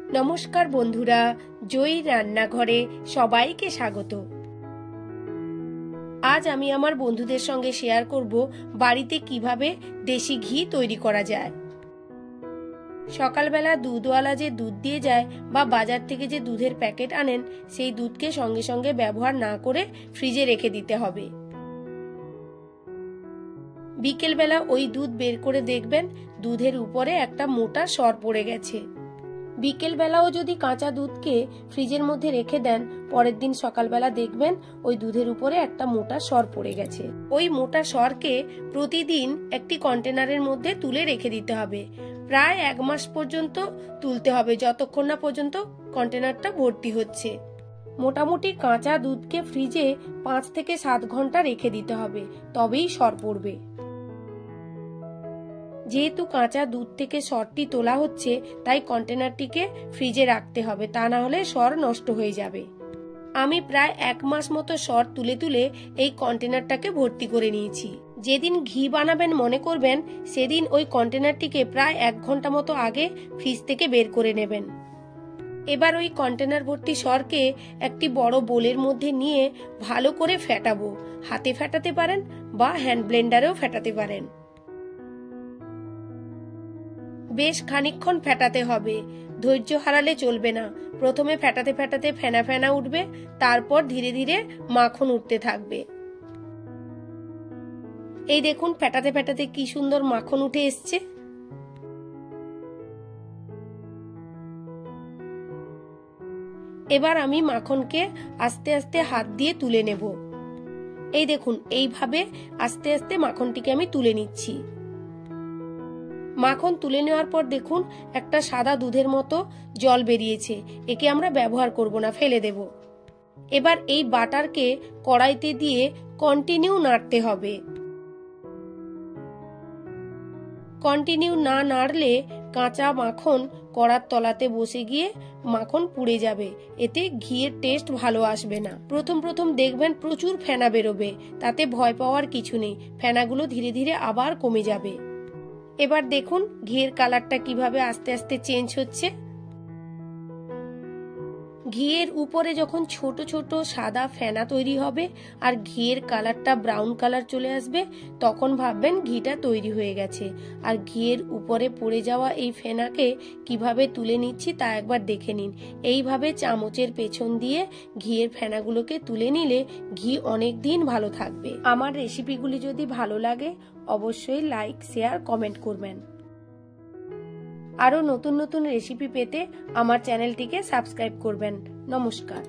নমস্কার বন্ধুরা, জয়ী রান্নাঘরে সবাইকে স্বাগত। আজ আমি আমার বন্ধুদের সঙ্গে শেয়ার করব বাড়িতে কিভাবে দেশি ঘি তৈরি করা যায়। সকালবেলা দুধওয়ালা যে দুধ দিয়ে যায় বা বাজার থেকে যে দুধের প্যাকেট আনেন, সেই দুধকে সঙ্গে সঙ্গে ব্যবহার না করে ফ্রিজে রেখে দিতে হবে। বিকেলবেলা ওই দুধ বের করে দেখবেন দুধের উপরে একটা মোটা সর পড়ে গেছে। বিকেলবেলাও যদি কাঁচা দুধকে ফ্রিজের মধ্যে রেখে দেন, পরের দিন সকালবেলা দেখবেন ওই দুধের উপরে একটা মোটা সর পড়ে গেছে। ওই মোটা সরকে প্রতিদিন একটি কন্টেনারের মধ্যে তুলে রেখে দিতে হবে। প্রায় 1 মাস পর্যন্ত তুলতে হবে, যতক্ষণ না পর্যন্ত কন্টেনারটা ভর্তি হচ্ছে। মোটামুটি কাঁচা দুধকে ফ্রিজে 5 থেকে 7 ঘন্টা রেখে দিতে হবে, তবেই সর পড়বে। যেহেতু কাঁচা দুধ থেকে সরটি তোলা হচ্ছে, তাই কন্টেনারটিকে ফ্রিজে রাখতে হবে, তা না হলে সর নষ্ট হয়ে যাবে। আমি প্রায় 1 মাস মতো সর তুলে তুলে এই কন্টেনারটাকে ভর্তি করে নিয়েছি। যেদিন ঘি বানাবেন মনে করবেন, সেদিন ওই কন্টেনারটিকে প্রায় 1 ঘন্টা মতো আগে ফ্রিজ থেকে বের করে নেবেন। এবার ওই কন্টেনার ভর্তি সরকে একটি বড় বোলের মধ্যে নিয়ে ভালো করে ফেটাবো। হাতে ফেটাতে পারেন বা হ্যান্ড ব্লেন্ডারেও ফেটাতে পারেন। বেশ খানিকক্ষণ ফেটাতে হবে, ধৈর্য হারালে চলবে না। প্রথমে ফেটাতে ফেটাতে ফেনা ফেনা উঠবে, তারপর ধীরে ধীরে মাখন উঠতে থাকবে। এই দেখুন, ফেটাতে ফেটাতে কি সুন্দর মাখন উঠে এসছে। এবার আমি মাখনকে আস্তে আস্তে হাত দিয়ে তুলে নেব। এই দেখুন, এইভাবে আস্তে আস্তে মাখনটিকে আমি তুলে নিচ্ছি। মাখন তুলে নেওয়ার পর দেখুন একটা সাদা দুধের মতো জল বেরিয়েছে। একে আমরা ব্যবহার করব না, ফেলে দেব। এবার এই বাটারকে কড়াইতে দিয়ে কন্টিনিউ নাড়তে হবে। কন্টিনিউ না নাড়লে কাঁচা মাখন কড়ার তলাতে বসে গিয়ে মাখন পুড়ে যাবে, এতে ঘিয়ের টেস্ট ভালো আসবে না। প্রথম প্রথম দেখবেন প্রচুর ফেনা বেরোবে, তাতে ভয় পাওয়ার কিছু নেই, ফেনাগুলো ধীরে ধীরে আবার কমে যাবে। এবার দেখুন ঘিয়ের কালারটা কিভাবে আস্তে আস্তে চেঞ্জ হচ্ছে। ঘিয়ের উপরে যখন ছোট ছোট সাদা ফেনা তৈরি হবে আর ঘিয়ের কালারটা ব্রাউন কালার চলে আসবে, তখন ভাববেন ঘিটা তৈরি হয়ে গেছে। আর ঘিয়ের উপরে পড়ে যাওয়া এই ফেনাকে কিভাবে তুলে নিচ্ছি তা একবার দেখে নিন। এইভাবে চামচের পেছন দিয়ে ঘিয়ের ফেনাগুলোকে তুলে নিলে ঘি অনেক দিন ভালো থাকবে। আমার রেসিপিগুলি যদি ভালো লাগে অবশ্যই লাইক, শেয়ার, কমেন্ট করবেন। আরো নতুন নতুন রেসিপি পেতে আমার চ্যানেলটিকে সাবস্ক্রাইব করবেন। নমস্কার।